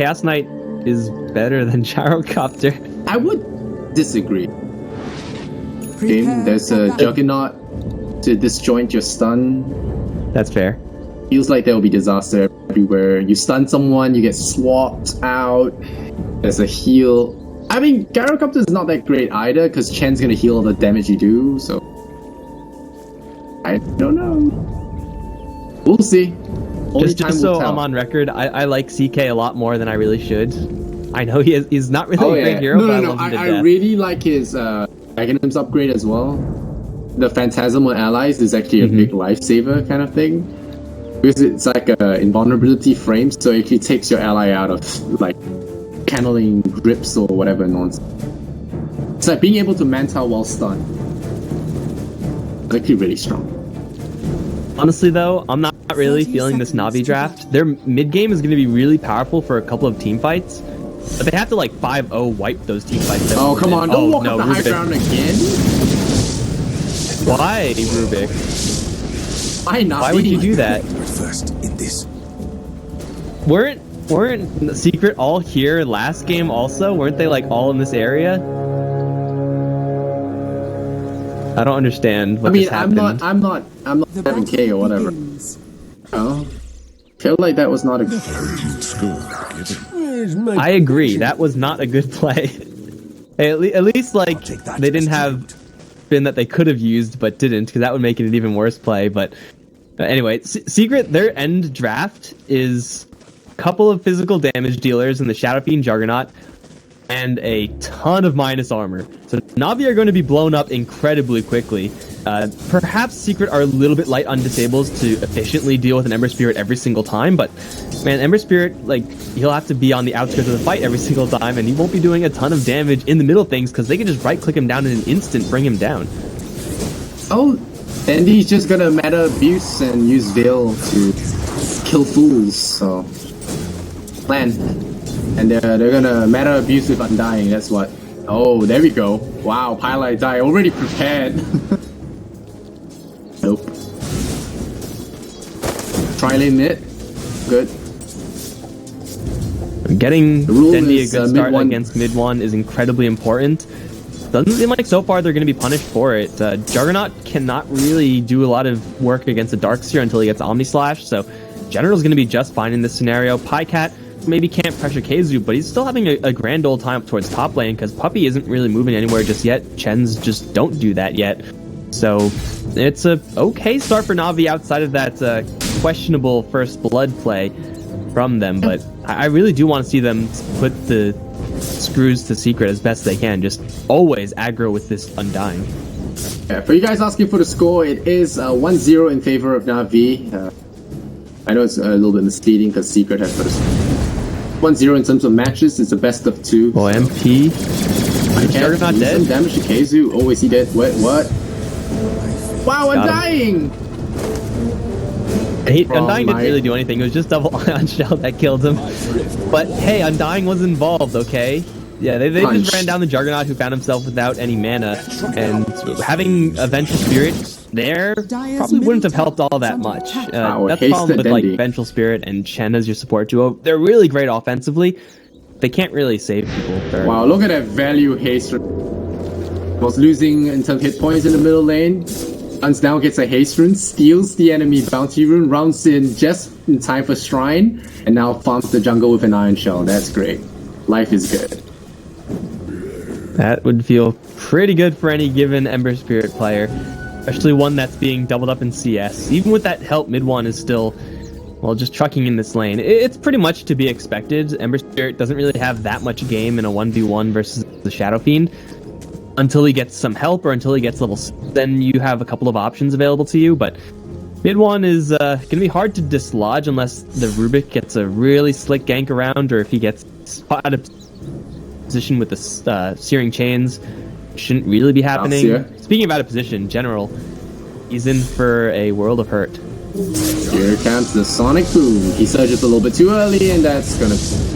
Chaos Knight is better than Gyrocopter. I would disagree. Okay, there's a Juggernaut to disjoint your stun. That's fair. Feels like there will be disaster everywhere. You stun someone, you get swapped out. There's a heal. I mean, Gyrocopter is not that great either, because Chen's gonna heal all the damage you do, so... I don't know. We'll see. Just so I'm on record, I like CK a lot more than I really should. I know he's not really a great hero, but I love him to death. I really like his Aghanim's upgrade as well. The Phantasmal Allies is actually a big lifesaver kind of thing. Because it's like a invulnerability frame, so it actually takes your ally out of, like, channeling grips or whatever nonsense. It's like being able to mantle while stunned. It's actually really strong. Honestly though, I'm not really feeling this Navi draft. Their mid game is going to be really powerful for a couple of team fights, but they have to like 5-0 wipe those team fights. Oh come on! Don't walk up the high ground again. Why, Rubik? Why not? Why would you do that? First in this. Weren't Secret all here last game also? Weren't they like all in this area? I don't understand what just happened. I'm not 7K or whatever. Oh, feel like that was not a good I agree, that was not a good play. Hey, at least like they didn't have spin that they could have used but didn't, because that would make it an even worse play. But anyway, Secret, their end draft is a couple of physical damage dealers in the Shadow Fiend Juggernaut and a ton of minus armor. So Navi are going to be blown up incredibly quickly. Perhaps Secret are a little bit light on disables to efficiently deal with an Ember Spirit every single time, but man, Ember Spirit, like, he'll have to be on the outskirts of the fight every single time, and he won't be doing a ton of damage in the middle things, because they can just right-click him down in an instant, bring him down. Oh, and he's just gonna meta abuse and use Veil to kill fools, so... Plan. And they're gonna meta abuse with Undying, that's what. Oh, there we go. Wow, Pylite Die already prepared. Nope. Tri-lane mid. Good. Getting Dendi a good start against mid one is incredibly important. Doesn't seem like so far they're going to be punished for it. Juggernaut cannot really do a lot of work against the Darkseer until he gets Omni Slash, so General's going to be just fine in this scenario. Pycat maybe can't pressure Keizu, but he's still having a grand old time up towards top lane, because Puppey isn't really moving anywhere just yet. Chens just don't do that yet. So it's a okay start for Navi outside of that questionable first blood play from them, but I really do want to see them put the screws to Secret as best they can. Just always aggro with this Undying. Yeah, for you guys asking for the score, it is 1-0 in favor of Navi. I know it's a little bit misleading because Secret has got 1-0 in terms of matches. It's a best of 2. Well, MP. Juggernaut dead. Some damage to Keizu. Oh, is he dead? What? Wow, Undying! Undying didn't really do anything. It was just double Ion Shell that killed him. But hey, Undying was involved, okay? Yeah, they just ran down the Juggernaut, who found himself without any mana, and having a Vengeful Spirit there probably wouldn't have helped all that much. That's the problem with like Vengeful Spirit and Chen as your support duo. They're really great offensively. They can't really save people. Wow, look at that value haste. Was losing in terms of hit points in the middle lane. Runs down, gets a haste rune, steals the enemy bounty rune, rounds in just in time for Shrine, and now farms the jungle with an Iron Shell. That's great. Life is good. That would feel pretty good for any given Ember Spirit player, especially one that's being doubled up in CS. Even with that help, mid one is still, well, just trucking in this lane. It's pretty much to be expected. Ember Spirit doesn't really have that much game in a 1v1 versus the Shadow Fiend. Until he gets some help or until he gets level 6, then you have a couple of options available to you, but mid one is going to be hard to dislodge unless the Rubik gets a really slick gank around, or if he gets out of position with the Searing Chains. Shouldn't really be happening. Speaking of out of position, General, he's in for a world of hurt. Here comes the Sonic Boom. He surges a little bit too early, and that's going to...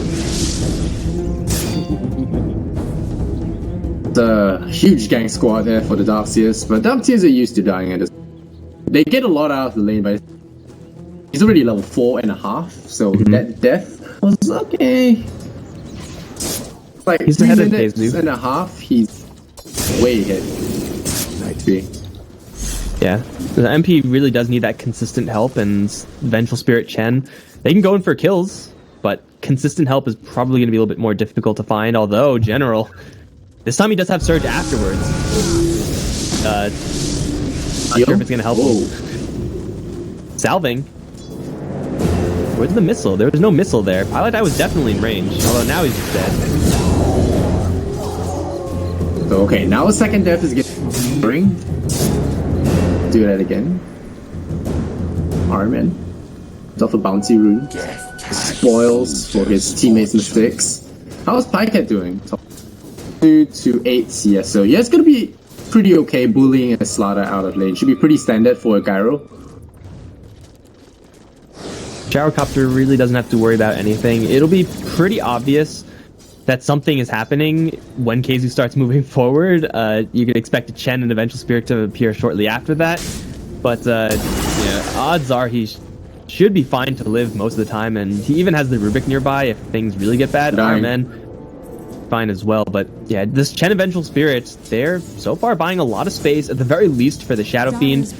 a huge gang squad there for the Darkseers, but Darkseers are used to dying at this. They get a lot out of the lane, but he's already level 4.5, so that death Was okay. Like He's 3 ahead of minutes Jesus. and a half, he's way ahead. Yeah, the MP really does need that consistent help, and Vengeful Spirit Chen, they can go in for kills, but consistent help is probably going to be a little bit more difficult to find, although General, this time he does have Surge afterwards. Not sure if it's going to help him. Salving. Where's the missile? There was no missile there. Pilot Eye was definitely in range, although now he's dead. So, okay, now his second death is getting boring. Do that again. Armin. Off a bouncy rune. Spoils for his teammates' mistakes. How's Pycat doing? 2 to 8 CS. So yeah, it's gonna be pretty okay bullying a Slaughter out of lane. Should be pretty standard for a Gyro. Gyrocopter really doesn't have to worry about anything. It'll be pretty obvious that something is happening when KZU starts moving forward. You can expect a Chen and Eventual Spirit to appear shortly after that. But yeah, odds are he should be fine to live most of the time, and he even has the Rubik nearby if things really get bad. Armen, fine as well. But yeah, this Chen Eventual Spirit, they're so far buying a lot of space, at the very least for the Shadow Fiend.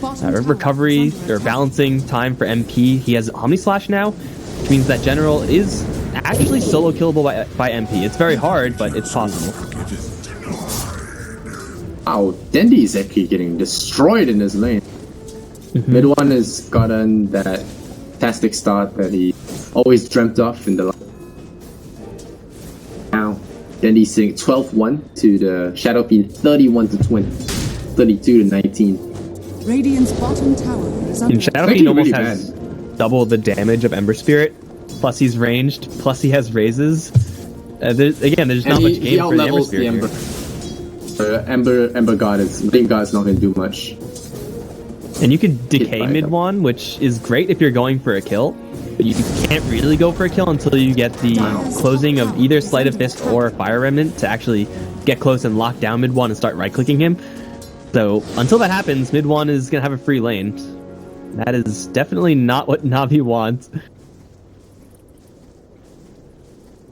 Recovery or balancing time for MP. He has Omni Slash now, which means that General is actually solo killable by MP. It's very hard, but it's possible. Wow, Dendi is actually getting destroyed in this lane. Mid one has gotten that fantastic start that he always dreamt of in the last. Now, Dendi's sitting 12-1 to the Shadow Fiend, 31 to 20, 32 to 19. Radiant's bottom tower is under And Shadow Fiend almost has double the damage of Ember Spirit. Plus he's ranged. Plus he has raises. There's not much game for the Ember Spirit here. Ember God is Blink God is not going to do much. And you could decay mid one, which is great if you're going for a kill, but you can't really go for a kill until you get the closing of either Sleight of Fist or Fire Remnant to actually get close and lock down mid one and start right clicking him. So until that happens, mid one is going to have a free lane. That is definitely not what Navi wants.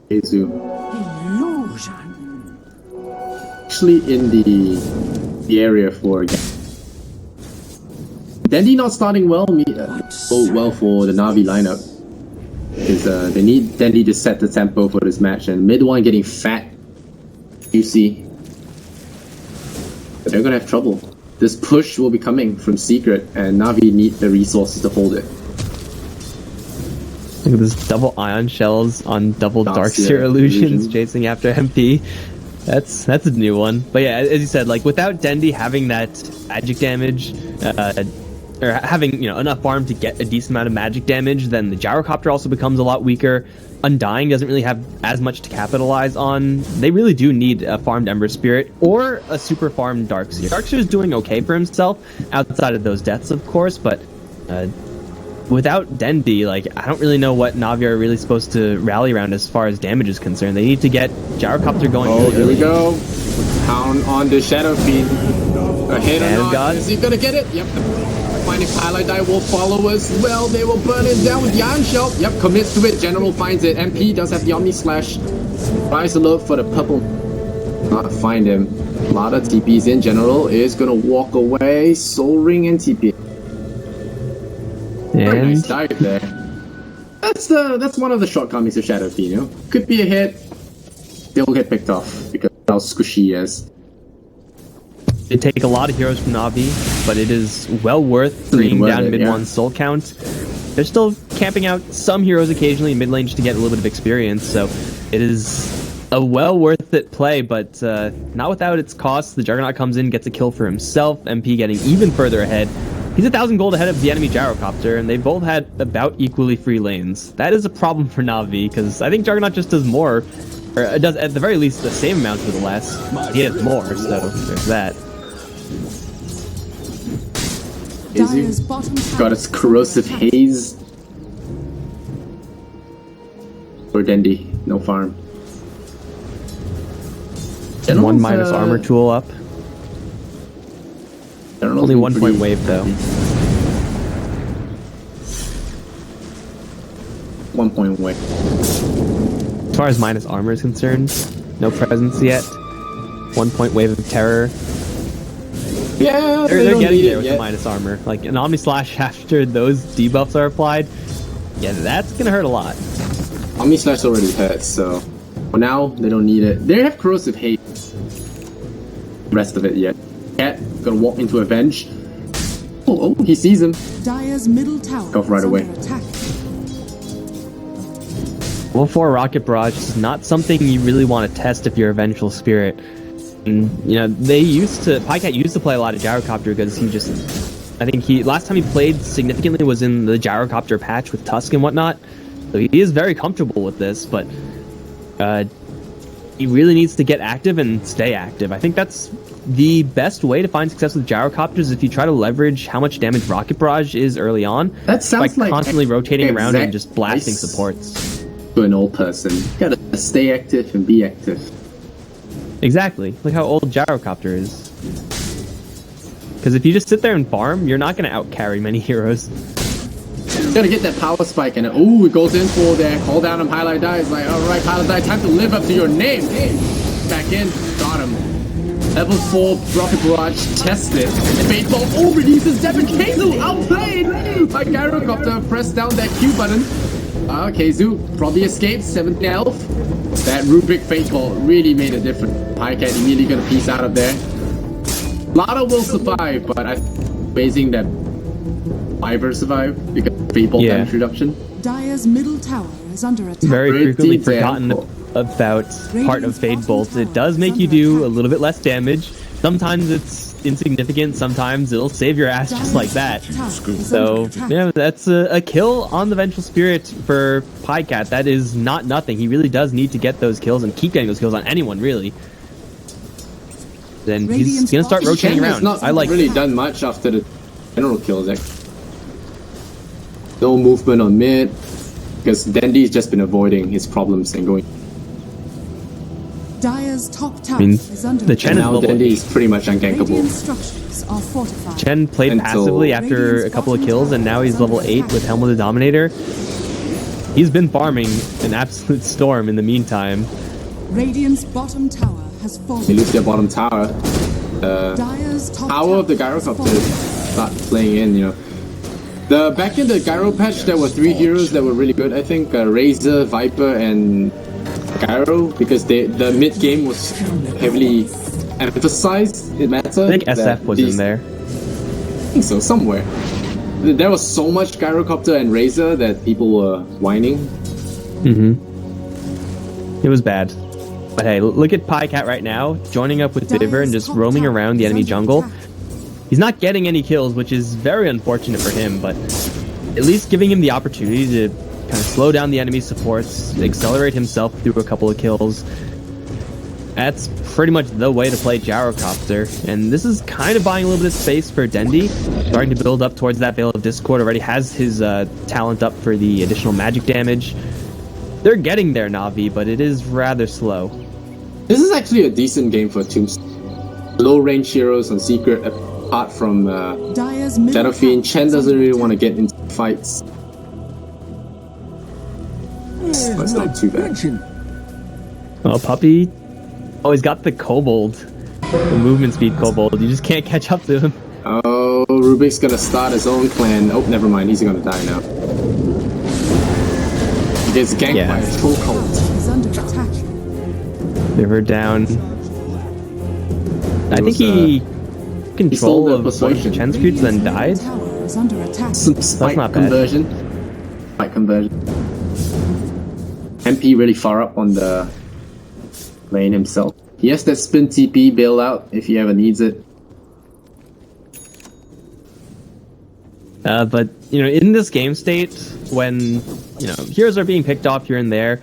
Illusion. Actually, in the area for Dendi not starting well. Well for the Navi lineup. Because they need Dendi to set the tempo for this match, and mid one getting fat. You see, but they're gonna have trouble. This push will be coming from Secret, and Navi need the resources to hold it. Look at this double ion shells on double Darkseer illusions chasing after MP. That's a new one. But yeah, as you said, like without Dendi having that magic damage, or having enough farm to get a decent amount of magic damage, then the Gyrocopter also becomes a lot weaker. Undying doesn't really have as much to capitalize on. They really do need a farmed Ember Spirit or a super farmed Darkseer. Darkseer is doing okay for himself outside of those deaths, of course, but without Dendi, like, I don't really know what Navi are really supposed to rally around as far as damage is concerned. They need to get Gyrocopter going. Oh, here we go. Pound on the Shadow Fiend. Ahead or not? Is he gonna get it? Yep. Finding Highlight Die will follow as well. They will burn it down with the Iron Shell. Yep, commits to it. General finds it. MP does have the Omni Slash. Tries to look for the purple. Not find him. A lot of TPs in. General is gonna walk away. Soul Ring and TP. Very nice dive there. That's one of the shortcomings of Shadow Fiend. Could be a hit. They'll get picked off because of how squishy he is. It take a lot of heroes from Navi, but it is well worth bringing down mid one soul count. They're still camping out some heroes occasionally in mid lane just to get a little bit of experience, so it is a well worth it play, but not without its costs. The Juggernaut comes in, gets a kill for himself, MP getting even further ahead. He's 1,000 gold ahead of the enemy Gyrocopter, and they both had about equally free lanes. That is a problem for Navi, because I think Juggernaut just does more, or does at the very least the same amount with less. He has more, so there's that. Got its corrosive haze. For Dendi, no farm. And one minus armor tool up. Only 1 point wave though. 1 point away. As far as minus armor is concerned, no presence yet. 1 point wave of terror. Yeah, They're getting there with the minus armor. Like an Omni Slash after those debuffs are applied, yeah, that's gonna hurt a lot. Omni Slash already hurts, so for now they don't need it. They have corrosive haste. Rest of it yet. Cat gonna walk into Avenge. Oh, he sees him. Dire's middle tower Go right is away. under attack. Level 4 Rocket Barrage is not something you really want to test if you're a Vengeful Spirit. And, you know, Pycat used to play a lot of Gyrocopter because he just, I think last time he played significantly was in the Gyrocopter patch with Tusk and whatnot. So he is very comfortable with this, but he really needs to get active and stay active. I think that's the best way to find success with Gyrocopters if you try to leverage how much damage Rocket Barrage is early on. That sounds by like constantly rotating around and just blasting supports. To an old person, you gotta stay active and be active. Exactly. Look how old Gyrocopter is. Because if you just sit there and farm, you're not going to outcarry many heroes. Gotta get that power spike and it goes in for there. Call down him, highlight die. It's like, alright, highlight die, time to live up to your name. Back in, got him. Level 4 Rocket Barrage, test it. And Baseball releases damage. Keizu outplayed by Gyrocopter. Press down that Q button. Keizu probably escapes, 7th health. That Rubik Fateball really made a difference. Pycat immediately gonna piece out of there. Lada will survive, but I'm amazing that Fiverr survived because of Fateball damage reduction. Dire's middle tower is under attack. Very frequently Pretty forgotten damn cool. about part of Fade Bolt. It does make you do a little bit less damage. Sometimes it's insignificant, sometimes it'll save your ass just like that. So, yeah, that's a kill on the Vengeful Spirit for Pycat. That is not nothing. He really does need to get those kills and keep getting those kills on anyone, really. Then he's gonna start rotating around. Not I like really done much after the general kills. No movement on mid because Dandy's just been avoiding his problems and going. Dire's top tower I mean, is under the Chen is Now level Dandy 8. is pretty much ungankable. Radiant structures are fortified. Chen played Until- passively after a couple of kills, and now he's level 8 with Helm of the Dominator. He's been farming an absolute storm in the meantime. Radiant's bottom tower has They fallen. lose their bottom tower. Dire's top Power of the tower has Gyrocopter fallen. start playing in, you know. Back in the Gyro patch, there were 3 heroes that were really good. I think Razor, Viper, and Gyro, because the mid game was heavily emphasized in meta. I think SF was in there. I think so, somewhere. There was so much Gyrocopter and Razor that people were whining. It was bad. But hey, look at Pycat right now, joining up with Diver and just roaming around the enemy jungle. He's not getting any kills, which is very unfortunate for him, but at least giving him the opportunity to kind of slow down the enemy supports, accelerate himself through a couple of kills. That's pretty much the way to play Gyrocopter, and this is kind of buying a little bit of space for Dendi, starting to build up towards that Veil of Discord, already has his talent up for the additional magic damage. They're getting there, Navi, but it is rather slow. This is actually a decent game for Tombstone. Low range heroes on Secret, apart from Dire's middle Shadow Fiend. tower Chen is doesn't under really attack. want to get into fights. That's not too bad. Well, Puppy always got the Kobold, the movement speed Kobold. You just can't catch up to him. Oh, Rubik's gonna start his own clan. Oh, never mind. He's gonna die now. He gets ganked by a full cult. Is under attack. Diver down. I think was, he stole control the of one of persuasion. Chen's creeps, then died. Tower is under attack. Some spike not bad. conversion. Spike conversion. MP really far up on the lane himself. He has that spin TP bailout if he ever needs it. But, you know, in this game state, when, you know, heroes are being picked off here and there,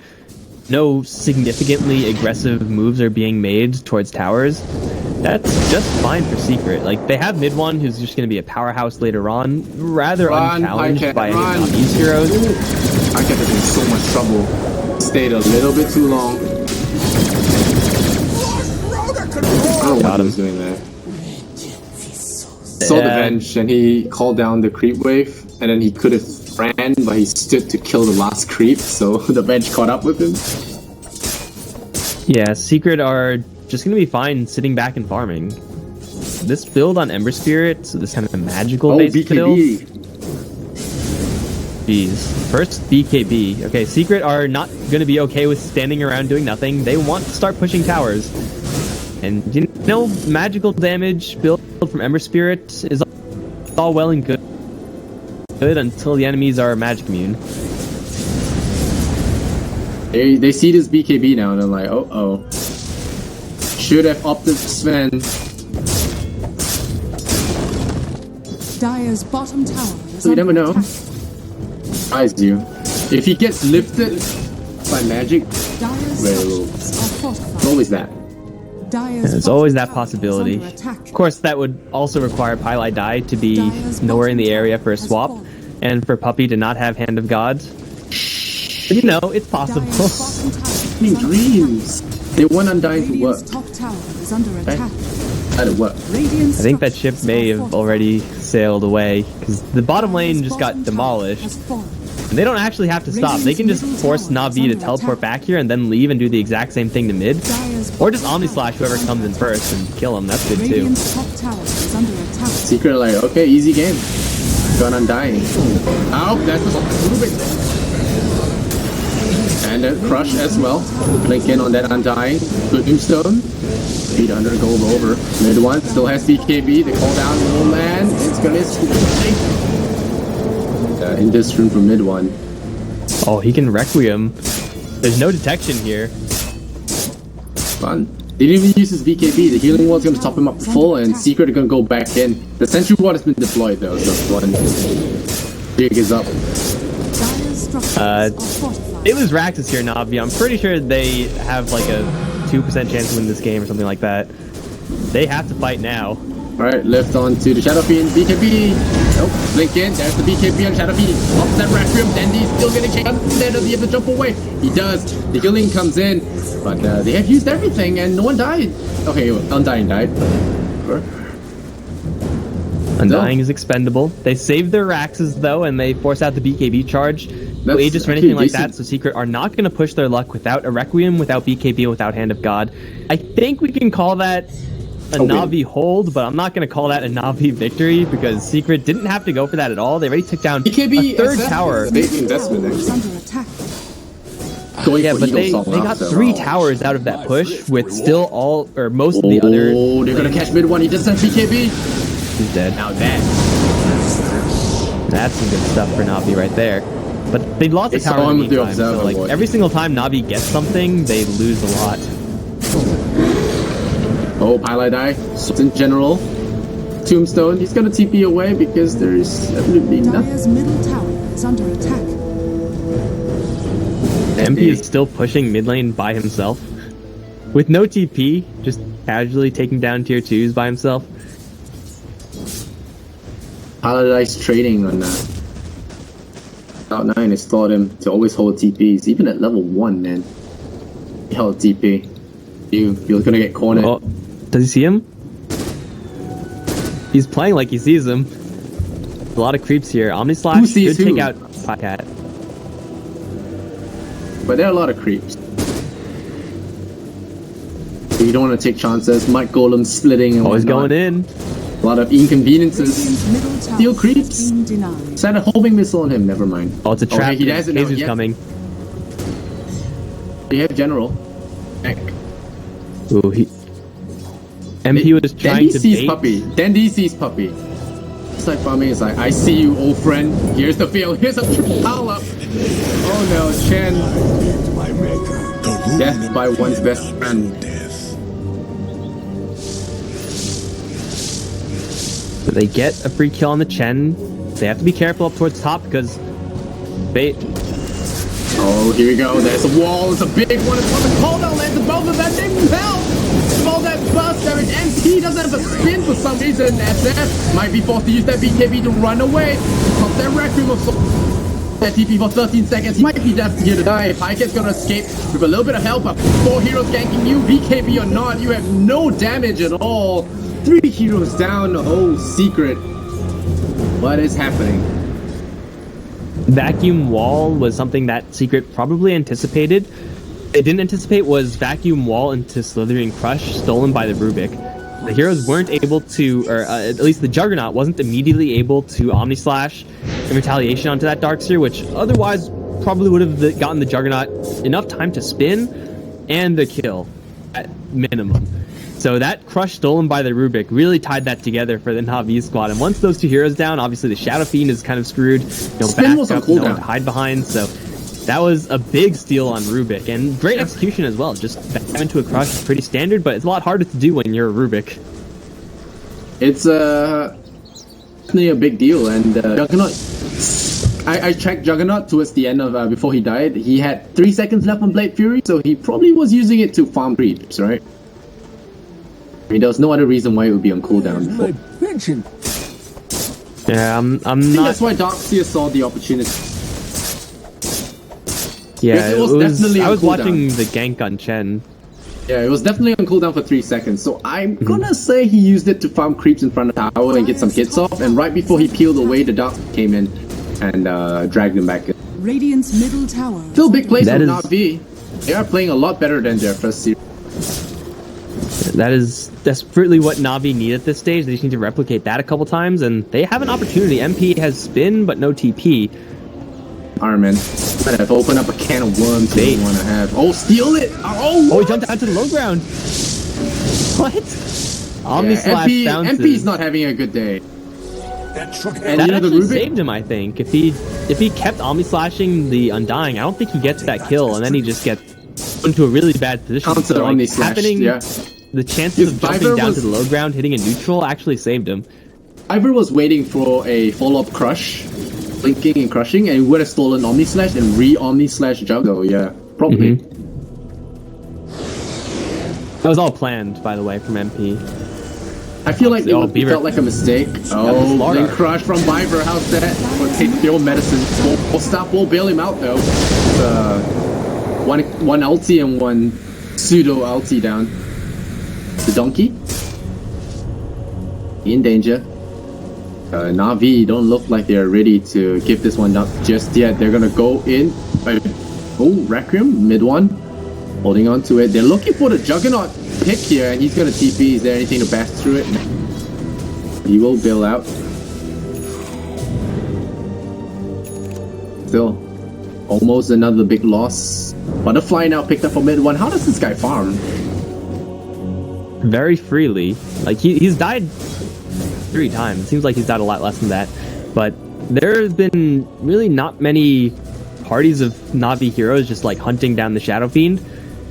no significantly aggressive moves are being made towards towers, that's just fine for Secret. Like, they have mid one who's just going to be a powerhouse later on, rather Run, unchallenged Pycat, by any run. of these heroes. I kept in so much trouble. Stayed a little bit too long. I don't know Got what he him. was doing there. saw the bench and he called down the creep wave, and then he could have ran, but he stood to kill the last creep, so the bench caught up with him. Yeah, Secret are just going to be fine sitting back and farming. This build on Ember Spirit, so this kind of a magical based build. Jeez. First BKB. Okay, Secret are not going to be okay with standing around doing nothing. They want to start pushing towers. And you know, magical damage built from Ember Spirit is all well and good until the enemies are magic immune. They see this BKB now and they're like, oh. Should have opted Sven. Dire's bottom tower is You never know. attack. Surprise you. If he gets lifted by magic, Dire's very low. structures are fortified. It's always that. Dire's There's bottom always that tower is possibility. under attack. Of course, that would also require Pylai Dai to be Dire's nowhere in the bottom area tower for a has swap, fallen. and for Puppy to not have Hand of God. But you know, it's possible. Dire's bottom tower is In under dreams. They want Undying to work. Radiant's top tower is under attack. That'll work. Radiant's I think that ship structures may are have fortified. already sailed away, because the bottom lane just got Bottom tower demolished. has fallen. And they don't actually have to stop. They can just Radiant's force middle tower Navi is to under teleport attack. back here and then leave and do the exact same thing to mid. Dire's Or just bottom Omni tower Slash whoever is comes in under first and kill him. That's good attack. too. Radiant's top tower is under attack. Secret like, okay, easy game. Got Undying. Oh, that's moving. And a crush as well. Blink in on that Undying. Good Tombstone. 800 gold over. Mid one still has BKB. They call down the old man. It's gonna in this room for mid one. Oh, he can Requiem. There's no detection here. Fun. They didn't even use his BKB. The healing wall's gonna top him up full, and Secret are gonna go back in. The sentry ward has been deployed though, so one jig is up. Dire's structures are fortified. It was Raxus here, Navi. I'm pretty sure they have like a 2% chance to win this game or something like that. They have to fight now. Alright, lift on to the Shadow Fiend. BKB. Nope. Blink in. There's the BKB on Shadow Fiend. Off that Requiem. Dandy's still getting chained. Then does he have to jump away? He does. The healing comes in. But they have used everything and no one died. Okay, Undying died. Undying is expendable. They save their Raxes though, and they force out the BKB charge. No That's Aegis or actually anything like decent. that, so Secret are not going to push their luck without a Requiem, without BKB, without Hand of God. I think we can call that a Navi hold, but I'm not going to call that a Navi victory because Secret didn't have to go for that at all. They already took down BKB a third SF tower. is a big investment Is actually. under attack. Going Yeah, for but Eagle they Song got after, 3 wow. towers out of that push with still all, or most of the other. Oh, they're gonna catch mid one. He does have BKB. He's dead. Now that. That's some good stuff for Navi right there. But they lost the It's tower in on the with the meantime, so observer like ward. every single time Navi gets something, they lose a lot. Oh, Pylai Die. So in general, Tombstone. He's gonna TP away because there's absolutely nothing. Dire's middle tower is under attack. MP is still pushing mid lane by himself. With no TP, just casually taking down tier 2s by himself. Pylai Die's trading on Cloud 9 has taught him to always hold TPs, even at level 1, man. He held TP. You're gonna get cornered. Oh, does he see him? He's playing like he sees him. A lot of creeps here. Omni Slash Who sees should who? take out Cat. But there are a lot of creeps. So you don't want to take chances. Mike Golem splitting and Always whatnot. going in. A lot of inconveniences. Radiant's middle tower Steel has creeps. been denied. Send a homing missile on him. Never mind. Oh, it's a trap. Okay, he hasn't know Jesus yet. coming. He had General. Heck. Ooh, he. MP was trying Dandy to sees bait. Puppy. Dandy sees Puppy. It's like farming. It's like, I see you, old friend. Here's the field. Here's a triple pile up. Oh no, Chen. Death by one's best friend. So they get a free kill on the Chen. They have to be careful up towards top because bait. Oh, here we go. There's a wall. It's a big one. It's on the cooldown. Lands above of that thing. Help! All that burst damage. MP doesn't have a spin for some reason. SF might be forced to use that BKB to run away. Pop that Requiem of that TP for 13 seconds. He might be destined here to die. Pyket's gonna escape with a little bit of help. But 4 heroes ganking you, BKB or not, you have no damage at all. 3 heroes down. Oh, secret. What is happening? Vacuum wall was something that Secret probably anticipated. It didn't anticipate was vacuum wall into Slithering Crush stolen by the Rubik. The heroes weren't able to, or at least the Juggernaut wasn't immediately able to Omni Slash in retaliation onto that Darkseer, which otherwise probably would have gotten the Juggernaut enough time to spin and the kill at minimum. So that crush stolen by the Rubik really tied that together for the Navi squad. And once those 2 heroes down, obviously the Shadow Fiend is kind of screwed. Spin was on no one cooldown. to hide behind. So that was a big steal on Rubik. And great execution as well. Just back into a crush is pretty standard, but it's a lot harder to do when you're a Rubik. It's definitely a big deal. And Juggernaut, I checked Juggernaut towards the end of before he died. He had 3 seconds left on Blade Fury, so he probably was using it to farm creeps, right? I mean, there was no other reason why it would be on cooldown before. Yeah, I'm I think not. that's why Darkseer saw the opportunity. Yeah, it was definitely I on was cooldown. watching the gank on Chen. Yeah, it was definitely on cooldown for 3 seconds. So I'm gonna say he used it to farm creeps in front of the tower and get some hits off. And right before he peeled away, the Dark came in and dragged him back in. Radiant's middle tower. Still big plays That from is- Navi. They are playing a lot better than their first series. That is desperately what Navi need at this stage. They just need to replicate that a couple times, and they have an opportunity. MP has spin, but no TP. Iron Man. Might have opened up a can of worms they want to have. Oh, steal it! Oh, Oh, he jumped out to the low ground. What? Omni Slash MP, bounces. MP's not having a good day. And That you know the actually Rubik? saved him, I think. If he kept Omni Slashing the Undying, I don't think he gets that kill, and then he just gets into a really bad position. Counter So, Omni Slash, happening, yeah. the chances If of jumping Viper down was- to the low ground, hitting a neutral, actually saved him. Ivor was waiting for a follow-up crush, blinking and crushing, and he would have stolen Omni Slash and re-Omni Slash Juggo, yeah. Probably. That was all planned, by the way, from MP. I feel like Oh, it Beaver. felt like a mistake. Oh, Slaughter. blink crush from Viper, how's that? We'll take the old medicine. We'll stop, we'll bail him out though. One ulti and one pseudo ulti down. The donkey in danger. Navi don't look like they're ready to give this one up just yet. They're gonna go in. Oh, Requiem, mid one. Holding on to it. They're looking for the Juggernaut pick here, and he's gonna TP. Is there anything to pass through it? He will bail out. Still, almost another big loss. Butterfly now picked up for mid one. How does this guy farm? Very freely. Like, he's died 3 times. It seems like he's died a lot less than that. But there's been really not many parties of Navi heroes just, like, hunting down the Shadow Fiend.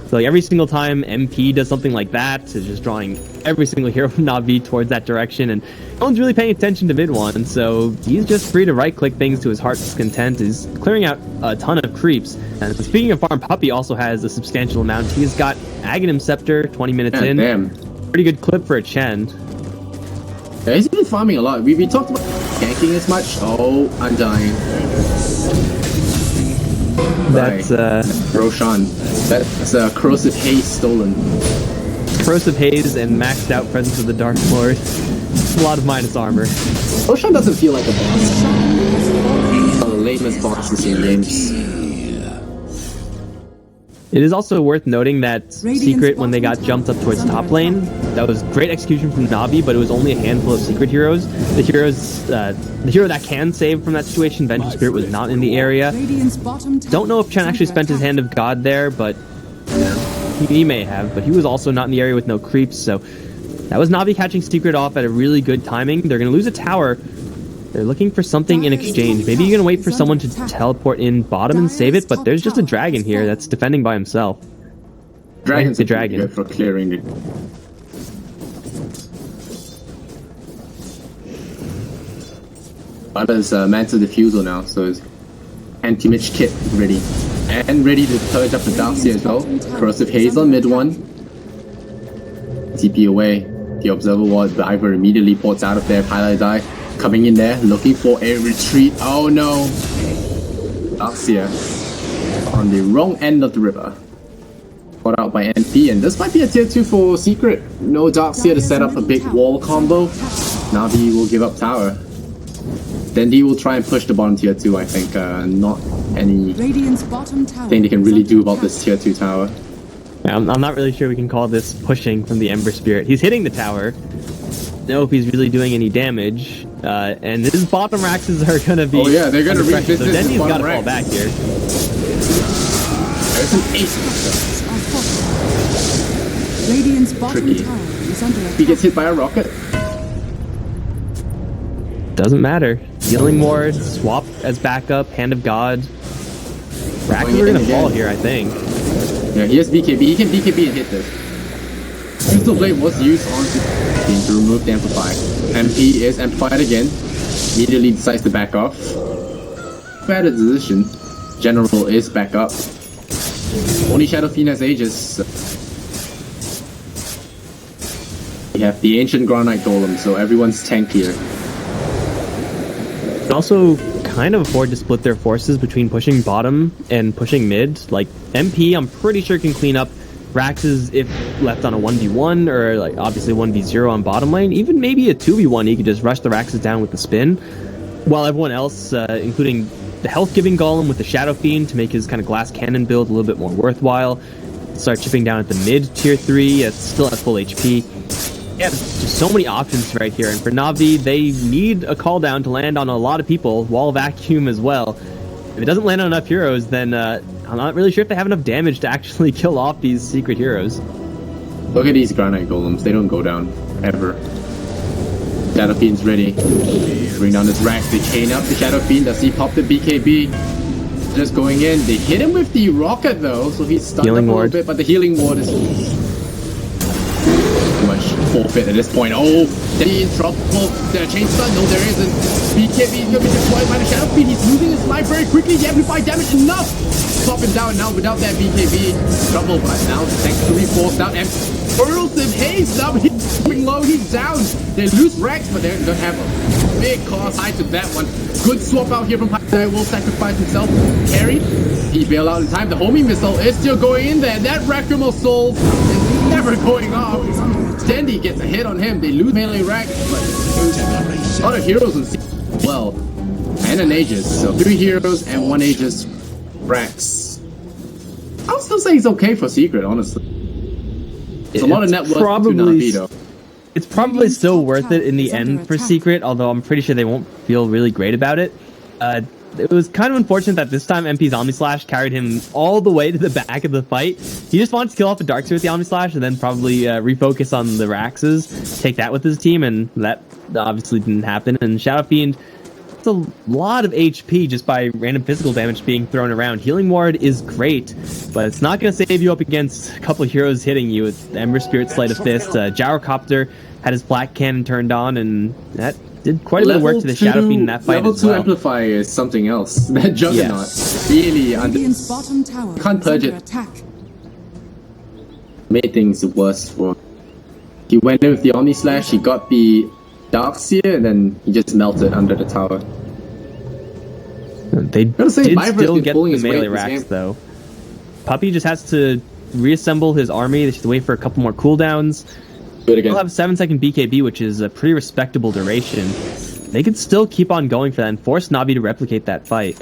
So, like, every single time MP does something like that, it's just drawing every single hero from Navi towards that direction, and no one's really paying attention to mid one, so he's just free to right-click things to his heart's content. He's clearing out a ton of creeps. And speaking of farm, Puppy also has a substantial amount. He's got Aghanim Scepter 20 minutes Yeah, in. damn. Pretty good clip for a Chen. Yeah, he's been farming a lot. We talked about ganking as much. Oh, Undying. That's Roshan. That's Corrosive Haze stolen. Corrosive Haze and maxed out Presence of the Dark Lord. A lot of minus armor. Roshan doesn't feel like a boss. One of the lamest bosses in games. It is also worth noting that Secret, when they got jumped up towards top lane, that was great execution from Navi, but it was only a handful of Secret heroes. The hero that can save from that situation, Venture Spirit, was not in the area. Radiant's bottom tower Don't know if Chen is actually under spent his attack. Hand of God there, but he may have. But he was also not in the area with no creeps, so that was Navi catching Secret off at a really good timing. They're going to lose a tower. They're looking for something in exchange. Maybe you're going to wait for someone to teleport in bottom and save it, but there's just a dragon here that's defending by himself. Dragon's the pretty dragon. good for clearing it. Butter's Mantle Diffusal now, so his anti-mitch kit ready. And ready to purge up the Darkseer as well. Corrosive Haze on mid one. TP away. The Observer Ward, the Ivor immediately ports out of there. Pilot Eye coming in there, looking for a retreat. Oh no! Darkseer on the wrong end of the river. caught out by NP, and this might be a tier 2 for Secret. No Darkseer to set up a big wall combo. Navi will give up tower. Dendi will try and push the bottom tier 2, I think. Not any thing they can really do about this tier 2 tower. I'm not really sure we can call this pushing from the Ember Spirit. He's hitting the tower. Know if he's really doing any damage. And his bottom Raxes are gonna be. Oh yeah, they're gonna reach this. So Dendi's gotta fall back here. There's an ace. Radiant's bottom Tricky. tower is under attack. He gets hit by a rocket. Doesn't matter. Healing Ward, swap as backup, Hand of God. Raxes are gonna fall here, I think. Yeah, he has BKB. He can BKB and hit this. Crystal Blade was used on to remove the Amplify. MP is amplified again. Immediately decides to back off. Bad decision. General is back up. Only Shadow Fiend has Aegis. We have the Ancient Granite Golem, so everyone's tankier. Can also kind of afford to split their forces between pushing bottom and pushing mid. Like MP, I'm pretty sure can clean up Raxes if left on a 1v1 or like obviously 1v0 on bottom lane. Even maybe a 2v1, he could just rush the Raxes down with the spin. While everyone else, including the health giving golem with the Shadow Fiend to make his kind of glass cannon build a little bit more worthwhile. Start chipping down at the mid tier 3, it's still at full HP. Yeah, just so many options right here. And for Navi, they need a call down to land on a lot of people, wall vacuum as well. If it doesn't land on enough heroes, then I'm not really sure if they have enough damage to actually kill off these secret heroes. Look at these Granite Golems, they don't go down, ever. Shadow Fiend's ready. Bring down this Rax, they chain up the Shadow Fiend, does he pop the BKB? Just going in, they hit him with the rocket though, so he's stunned up a little bit, but the healing ward is pretty much forfeit at this point. Oh, Dendi in trouble. The chain stun? No, there isn't. BKB is going to be deployed by the Shadow Fiend. He's losing his life very quickly. The amplified damage enough. Stop him down now without that BKB. Trouble, but now the tank 3 falls down and hurls him. Haze up. He's low. He's down. They lose Rex, but they're going to have a big cost high to that one. Good swap out here from Pai will sacrifice himself. Carry. He bailed out in time. The homing missile is still going in there. That Requiem of Souls is never going off. Dendi gets a hit on him. They lose melee Rex, but other heroes in well, and an Aegis. So 3 heroes and 1 Aegis Rex. I'll still say he's okay for Secret, honestly. It's a lot of net worth to Navi, though. It's probably still worth it in the end for Secret, although I'm pretty sure they won't feel really great about it. It was kind of unfortunate that this time MP's Omnislash carried him all the way to the back of the fight. He just wanted to kill off the Darkseer with the Omnislash and then probably refocus on the Raxes, take that with his team, and that obviously didn't happen. And Shadow Fiend, it's a lot of HP just by random physical damage being thrown around. Healing Ward is great, but it's not going to save you up against a couple heroes hitting you with Ember Spirit, Sleight of Fist. Gyrocopter had his Black Cannon turned on, and that did quite a bit of work to the Shadow Fiend in that fight level as well. Level 2 Amplify is something else. That Juggernaut really can't purge it. Made things worse for him. He went in with the Omni Slash, he got the Darkseer, and then he just melted under the tower. They did still get the melee racks, though. Puppy just has to reassemble his army. They should wait for a couple more cooldowns. They'll have a 7-second BKB, which is a pretty respectable duration. They could still keep on going for that and force Navi to replicate that fight.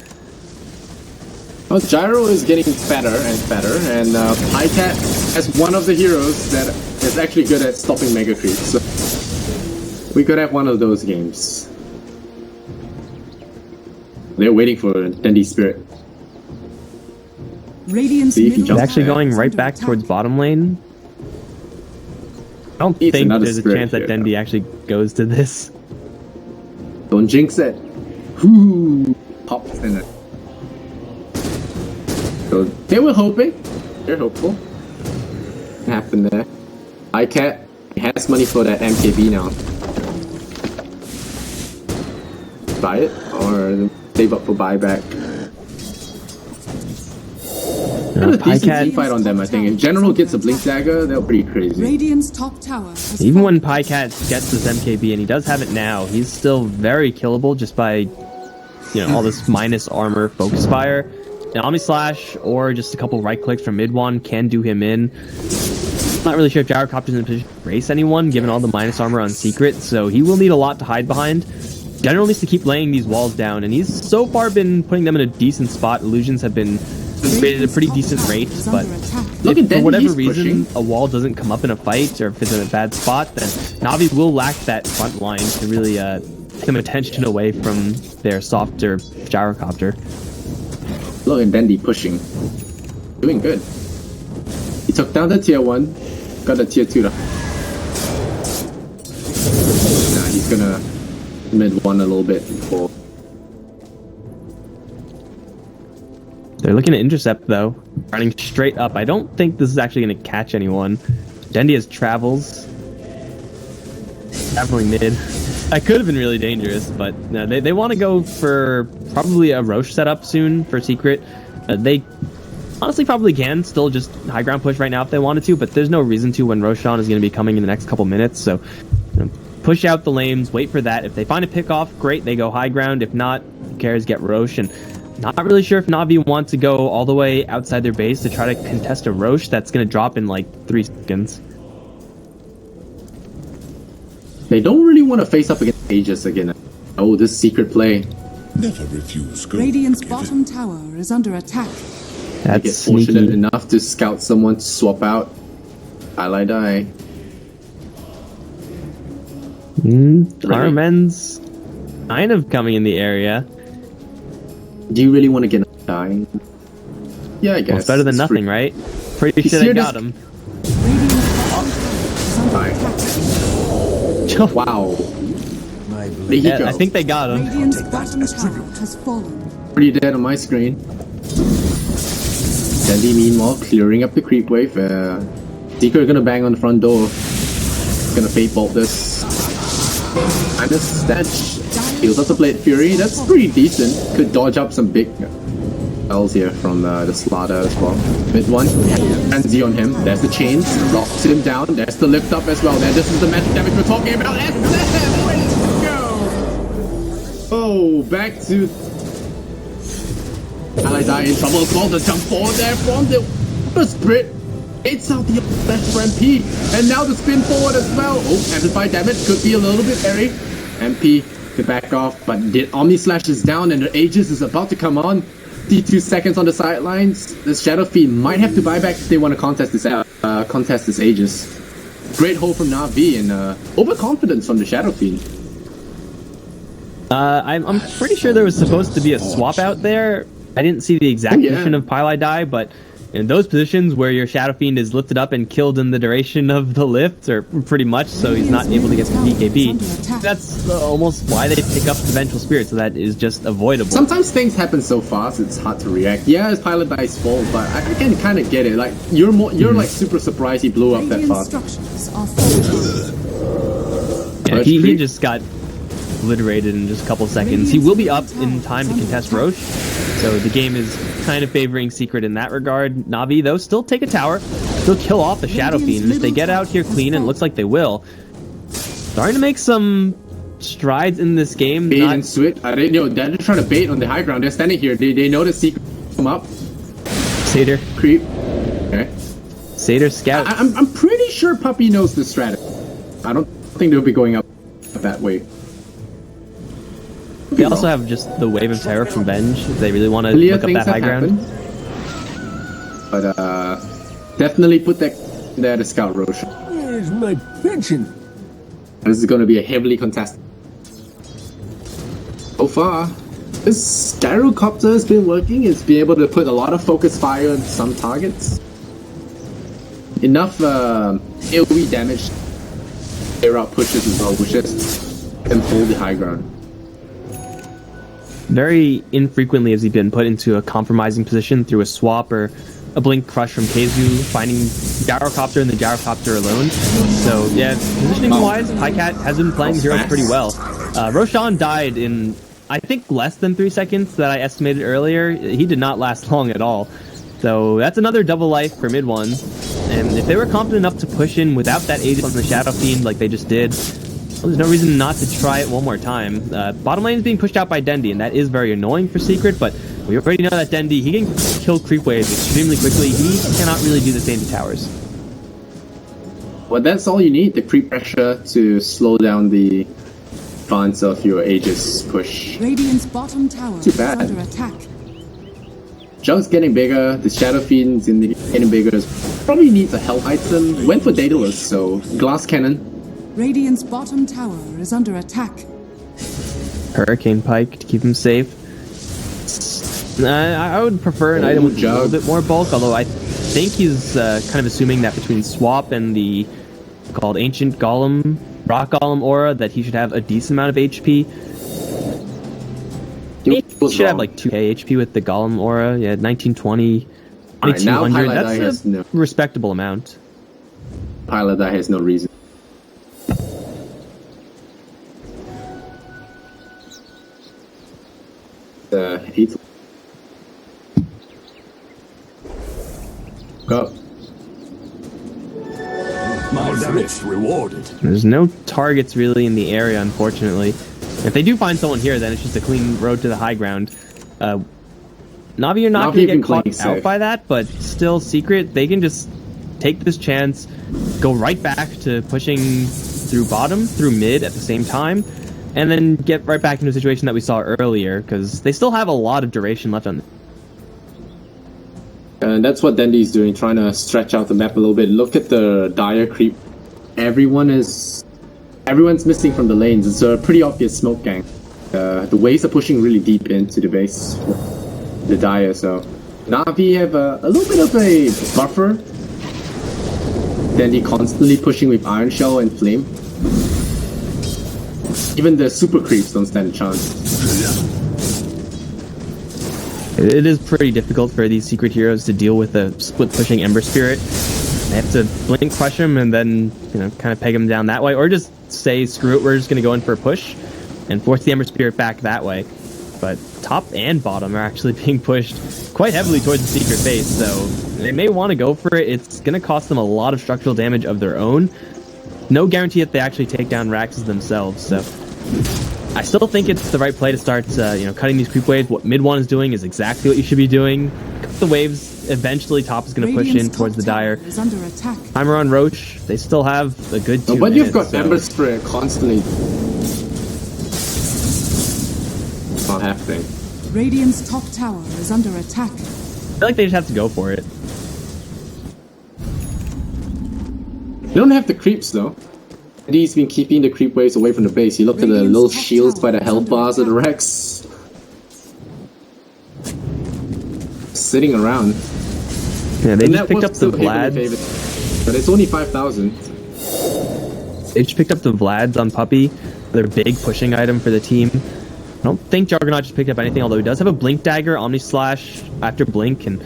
Well, Gyro is getting better and better, and Pycat as one of the heroes that is actually good at stopping Mega Creeps. So we could have one of those games. They're waiting for Dendi Spirit. He's actually going right back towards bottom lane. I don't think there's a chance that Dendi actually goes to this. Don't jinx it. Whoo! Pops in it. So they were hoping. They're hopeful. What happened there? iCat has money for that MKB now. Buy it or save up for buyback. A decent fight on them, I think. In general, gets a Blink Dagger, they're pretty crazy. Radiant's top tower. Even when Pycat gets this MKB, and he does have it now, he's still very killable just by, all this minus armor focus fire. an Omni Slash or just a couple right clicks from mid one can do him in. Not really sure if Gyrocopter's in a position to race anyone, given all the minus armor on Secret, so he will need a lot to hide behind. General needs to keep laying these walls down, and he's so far been putting them in a decent spot. Illusions have been created at a pretty decent rate, but if for whatever reason a wall doesn't come up in a fight, or if it's in a bad spot, then Navi will lack that front line to really take some attention away from their softer Gyrocopter. Look at Dandy pushing. Doing good. He took down the tier 1, got the tier 2 though. Nah, he's gonna mid 1 a little bit before. They're looking to intercept though, running straight up. I don't think this is actually going to catch anyone. Dandy has travels. Traveling mid. That could have been really dangerous, but no, they want to go for probably a Roche setup soon for Secret. They honestly probably can still just high ground push right now if they wanted to, but there's no reason to when Roshan is going to be coming in the next couple minutes. So push out the lanes, wait for that. If they find a pick off, great, they go high ground. If not, who cares, get Roche. And not really sure if Navi want to go all the way outside their base to try to contest a Roche that's going to drop in like 3 seconds. They don't really want to face up against Aegis again. Oh, this secret play. Never refuse gold. Radiant's bottom tower is under attack. That's Get fortunate sneaky. enough to scout someone to swap out. Ally die. Armen's kind of coming in the area. Do you really want to get dying? Yeah, I guess. Well, it's better than It's nothing, free. right? Pretty He's sure they here to- got him. Radiant's bottom tower is under attack. Wow. My Where did he Yeah, go? I think they got him. Radiant's bottom tower has fallen. Pretty dead on my screen. Dandy meanwhile clearing up the creep wave. Secret gonna bang on the front door. Gonna fate bolt this. And a Snatch. Heals up the Blade Fury. That's pretty decent. Could dodge up some big L's here from the Slaughter as well. Mid 1. And Z on him. There's the chains. Locks him down. There's the lift up as well. There, this is the magic damage we're talking about. SM! Way to go! Oh, back to Ally die in trouble as well. The jump forward there from the Spirit. It's out the best for MP. And now the spin forward as well. Oh, amplified damage could be a little bit airy. MP to back off, but the Omni Slash is down and the Aegis is about to come on. 52 seconds on the sidelines. The Shadow Fiend might have to buy back if they want to contest this Aegis. Great hold from Navi and overconfidence from the Shadow Fiend. I'm pretty sure there was supposed to be a swap out there. I didn't see the exact position of Pili Die, but in those positions where your Shadow Fiend is lifted up and killed in the duration of the lift, or pretty much, so he's not able to get the PKP, that's almost why they pick up the Vengeful Spirit, so that is just avoidable. Sometimes things happen so fast it's hard to react. Yeah, it's Pilot Die's fault, but I can kind of get it. Like you're like super surprised he blew up that Radiant fast. structures are falling. Yeah, he just got obliterated in just a couple seconds. He will be up in time to contest Roche, so the game is kind of favoring Secret in that regard. Navi, though, still take a tower, still kill off the Shadow Fiend, and if they get out here clean, and it looks like they will, starting to make some strides in this game. Bait and switch. They're trying to bait on the high ground. They're standing here. They know the Secret come up. Satyr. Creep. Okay. Satyr scout. I'm pretty sure Puppy knows the strategy. I don't think they'll be going up that way. They also have just the Wave of Terror from Venge, if they really want to Clear look up things that high have ground. happened. But definitely put that there to scout Roche. Where's my pension? This is going to be a heavily contested. So far, this Gyrocopter has been working. It's been able to put a lot of focus fire on some targets. Enough AoE damage. Air out pushes as well, which just can hold the high ground. Very infrequently has he been put into a compromising position through a swap or a blink crush from Keizu, finding Gyrocopter and the Gyrocopter alone. So yeah, positioning wise, Highcat has been playing heroes pretty well. Roshan died in, I think, less than 3 seconds that I estimated earlier. He did not last long at all. So that's another double life for mid one. And if they were confident enough to push in without that Aegis on the Shadow Fiend like they just did, Well, there's no reason not to try it one more time. Bottom lane is being pushed out by Dendi, and that is very annoying for Secret, but we already know that Dendi, he can kill creep waves extremely quickly. He cannot really do the same to towers. Well, that's all you need, the creep pressure to slow down the advance of your Aegis push. Radiant's bottom tower Too is bad. under attack. Junk's getting bigger, the Shadow Fiend's getting bigger. Probably needs a health item. Went for Daedalus, so Glass Cannon. Radiant's bottom tower is under attack. Hurricane Pike to keep him safe. I would prefer an item with a little bit more bulk, although I think he's kind of assuming that between Swap and the called Ancient Golem, Rock Golem aura, that he should have a decent amount of HP. He should have like 2k HP with the Golem aura, yeah, 1920, 2200, Right, that's a respectable amount. Pilot that has no reason. Eight. Go. My thrift rewarded. There's no targets really in the area, unfortunately. If they do find someone here, then it's just a clean road to the high ground. Navi are not going to get caught out by that, but still, Secret, they can just take this chance, go right back to pushing through bottom, through mid at the same time, and then get right back into a situation that we saw earlier, because they still have a lot of duration left on. And that's what Dendi's doing, trying to stretch out the map a little bit. Look at the dire creep. Everyone's missing from the lanes. It's a pretty obvious smoke gang. The waves are pushing really deep into the base, the dire. So Navi have a little bit of a buffer. Dendi constantly pushing with Iron Shell and Flame. Even the super creeps don't stand a chance. It is pretty difficult for these Secret heroes to deal with a split-pushing Ember Spirit. They have to blink crush him and then, kind of peg him down that way, or just say, screw it, we're just going to go in for a push and force the Ember Spirit back that way. But top and bottom are actually being pushed quite heavily towards the Secret base, so they may want to go for it. It's going to cost them a lot of structural damage of their own. No guarantee that they actually take down Raxes themselves, so I still think it's the right play to start, cutting these creep waves. What mid one is doing is exactly what you should be doing. Cut the waves. Eventually, top is going to push in towards the dire. Timer on Roche. They still have a good 2 minutes. But you've got Ember Spirit constantly. It's not happening. Radiant's top tower is under attack. I feel like they just have to go for it. You don't have the creeps though. He's been keeping the creep waves away from the base. You look at the little shields by the health bars of the Rex. Sitting around. Yeah, they just picked up the Vlads. But it's only 5,000. They just picked up the Vlads on Puppy. Their big pushing item for the team. I don't think Juggernaut just picked up anything, although he does have a Blink Dagger, Omni Slash after Blink, and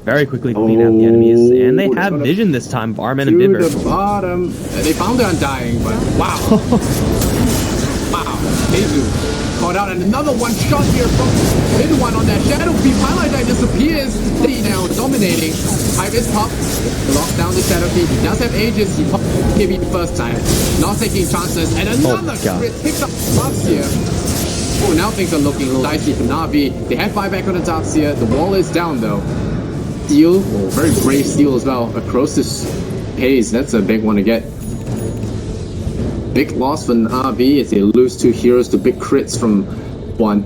very quickly clean out the enemies. And they have vision this time, Barman and Bibber. To the bottom. They found the Undying, but wow. Wow. Hezu caught out, and another one shot here from mid one on that Shadow Creep. Highlight that disappears. He now dominating. Hive is popped. Locked down the Shadow Creep. He does have Aegis. He popped KB the first time. Not taking chances. And another crit picks up buffs here. Oh, now things are looking a little dicey for Navi. They have buyback on the tops here. The wall is down though. Steal, very brave steal as well. Across this haze, that's a big one to get. Big loss for Navi as they lose 2 heroes to big crits from 1.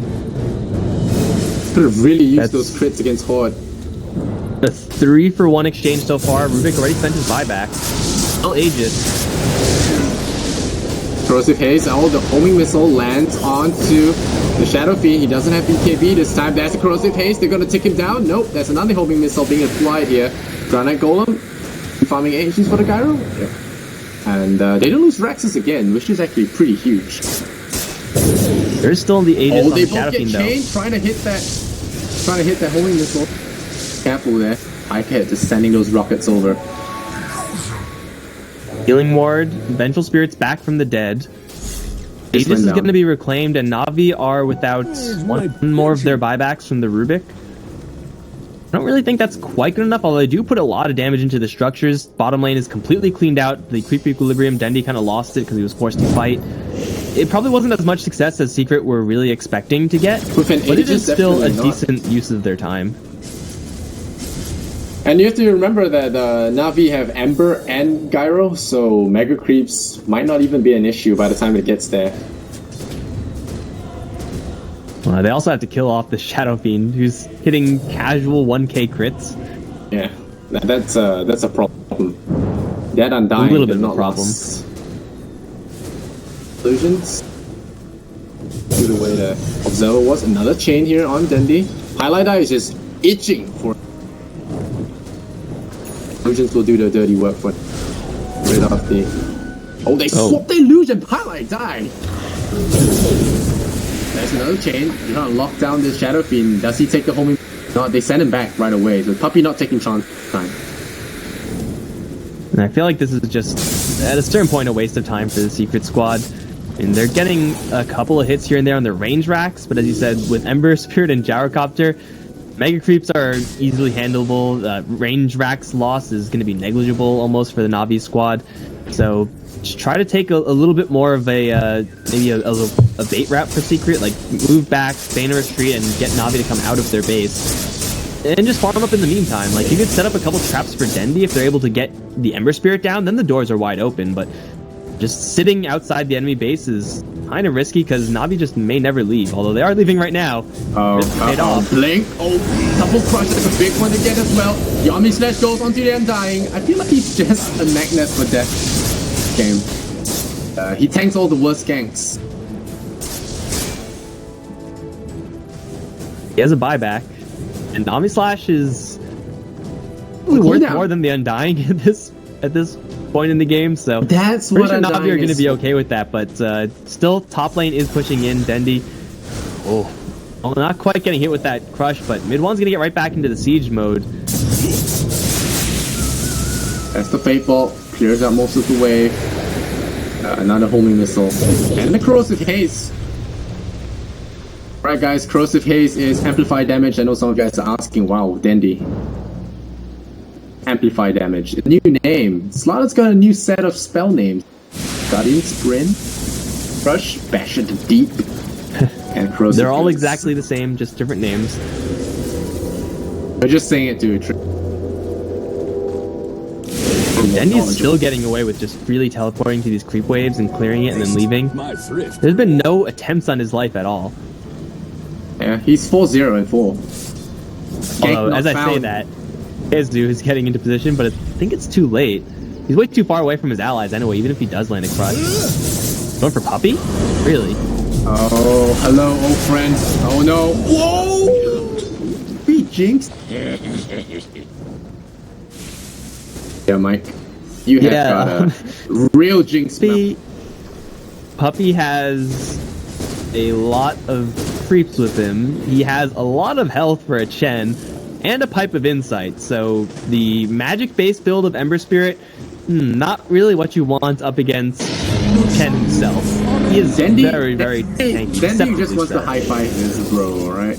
Could have really used those crits against Horde. A 3-for-1 exchange so far. Rubik already spent his buyback. Still Aegis. Corrosive Haze, the homing missile lands onto the Shadow Fiend. He doesn't have BKB this time. There's a Corrosive Haze. They're going to take him down. Nope, there's another homing missile being applied here. Granite Golem farming Aegis for the Gyro. Yeah. And they don't lose Rexus again, which is actually pretty huge. There's still the Aegis on the Shadow Fiend, though. Trying to hit that homing missile. Careful there. Icehead just sending those rockets over. Healing Ward, Vengeful Spirits back from the dead. Aegis is going to be reclaimed, and Navi are without one more of their buybacks from the Rubik. I don't really think that's quite good enough, although they do put a lot of damage into the structures. Bottom lane is completely cleaned out. The creep equilibrium, Dendi kind of lost it because he was forced to fight. it probably wasn't as much success as Secret were really expecting to get, With an but it Aegis, is still a definitely not. decent use of their time. And you have to remember that Navi have Ember and Gyro, so Mega Creeps might not even be an issue by the time it gets there. They also have to kill off the Shadow Fiend, who's hitting casual 1k crits. Yeah, that's a problem. That Undying A little bit did of a not problem. last. Illusions. To the way the Observer was. Another chain here on Dendi. Highlight Eye is just itching for... Illusions will do the dirty work for... Rid of the... Oh, they swapped the Illusion! Highlight Eye! There's another chain. You're gonna lock down this Shadow Fiend. Does he take the homing? No, they send him back right away. So Puppy not taking chance time. And I feel like this is just, at a certain point, a waste of time for the Secret Squad. And they're getting a couple of hits here and there on their range racks, but as you said, with Ember Spirit and Gyrocopter, Mega Creeps are easily handleable. Range racks loss is going to be negligible almost for the Navi squad. So just try to take a little bit more of a maybe a bait route for Secret, like move back, feign a retreat, and get Navi to come out of their base. And just farm up in the meantime. Like, you could set up a couple traps for Dendi if they're able to get the Ember Spirit down, then the doors are wide open, but just sitting outside the enemy base is kind of risky because Navi just may never leave, although they are leaving right now. Blink. Oh, double crush is a big one to get as well. Yami Slash goes onto the Undying. I feel like he's just a magnet for that game. He tanks all the worst ganks. He has a buyback, and Nami Slash is really worth more than the Undying at this point in the game, so that's pretty what sure Undying Navi are going to is. be okay with that, but still top lane is pushing in. Dendi, not quite getting hit with that crush, but mid one's going to get right back into the siege mode. That's the Fate Bolt, clears out most of the wave. Another homing missile. And the Corrosive Haze. Right guys, Corrosive Haze is amplified damage. I know some of you guys are asking, wow, Dendi. Amplify damage. A new name. Slaughter's got a new set of spell names. Guardian Sprint, Crush, Bash at the Deep, and Corrosive They're all Haze. exactly the same, just different names. We're just saying it to Dendi's still getting away with just freely teleporting to these creep waves and clearing it and then leaving. My thrift. There's been no attempts on his life at all. Yeah, he's 4-0 and 4. Although, as I say that, Kezu is getting into position, but I think it's too late. He's way too far away from his allies anyway, even if he does land a crush. Going for Puppy? Really? Oh, hello, old friend. Oh no. Whoa! Be Jinx. Yeah, Mike. You have got a real Jinx. Puppy has a lot of creeps with him. He has a lot of health for a Chen and a Pipe of Insight. So the magic-based build of Ember Spirit, not really what you want up against Chen himself. He is very, very tanky. Dendi just wants to high-five his bro, alright?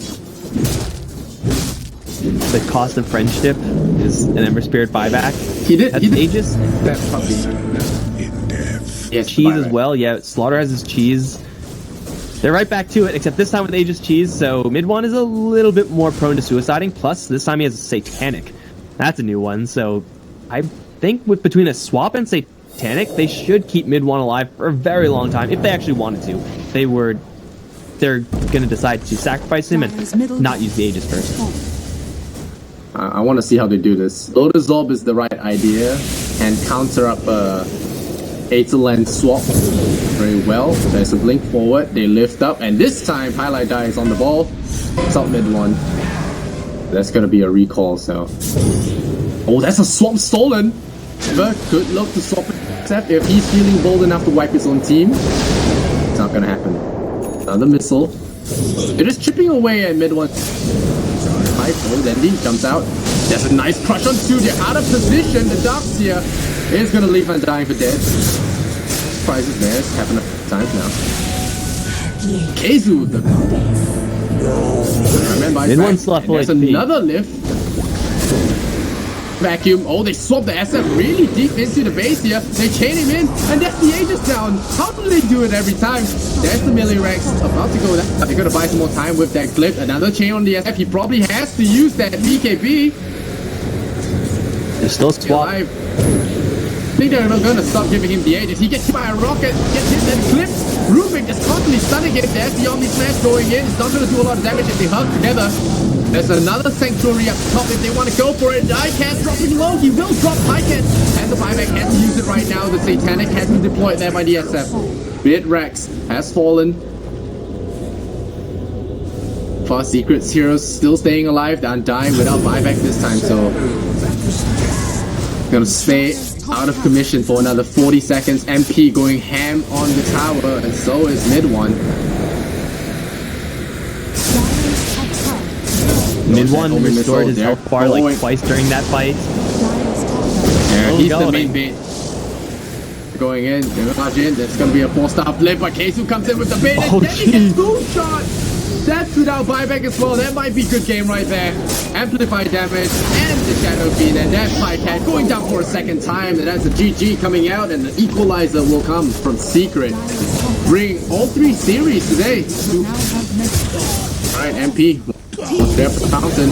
The cost of friendship is an Ember Spirit buyback. He did. That's Aegis. That Puppy. Yes, Cheese as well. Yeah, Slaughter has his cheese. They're right back to it, except this time with Aegis cheese, so mid one is a little bit more prone to suiciding, plus this time he has a Satanic. That's a new one, so I think between a swap and Satanic, they should keep mid one alive for a very long time, if they actually wanted to. They're gonna decide to sacrifice him and not use the Aegis first. I want to see how they do this. Lotus Orb is the right idea, and counter up Aether and swap very well. There's a blink forward, they lift up, and this time Highlight Die is on the ball. It's up mid one. That's gonna be a recall, so. Oh, that's a swap stolen! But good luck to swap it, except if he's feeling bold enough to wipe his own team. It's not gonna happen. Another missile. They're just chipping away at mid one. Oh, Dendi jumps out. There's a nice crush on two. They're out of position. The Darkseer is gonna leave Undying for dead. Surprises there. It's happened a few times now. Kezu, the remember, Mid one still have full there's HP. another lift. vacuum. Oh, they swap the SF really deep into the base here. They chain him in, and that's the Aegis down. How do they do it every time? There's the Millirex about to go down. They're gonna buy some more time with that clip. Another chain on the SF. He probably has to use that BKB. They're still swap. I think they're not gonna stop giving him the Aegis. He gets hit by a rocket, gets hit and clipped. Rubik just constantly stunning him. There's the Omni Smash going in. It's not gonna do a lot of damage if they hug together. There's another Sanctuary up top if they want to go for it. Diecast dropping low. He will drop Diecast. And the buyback has to use it right now. The Satanic has been deployed there by the SF. Bitrex has fallen. Far Secrets heroes still staying alive. They're undying without buyback this time. So gonna stay out of commission for another 40 seconds. MP going ham on the tower. And so is mid one. Mid one restored his health bar like twice during that fight. Yeah, he's the main bait. Going in, charge in. There's gonna be a 4-star flip, but Keisu comes in with the bait, and then he gets 2-shot. That's without buyback as well. That might be a good game right there. Amplified damage and the Shadow Fiend, and that Cat going down for a second time. And that's a GG coming out, and the equalizer will come from Secret. Bring all 3 series today. Alright, MP. There for Fountain.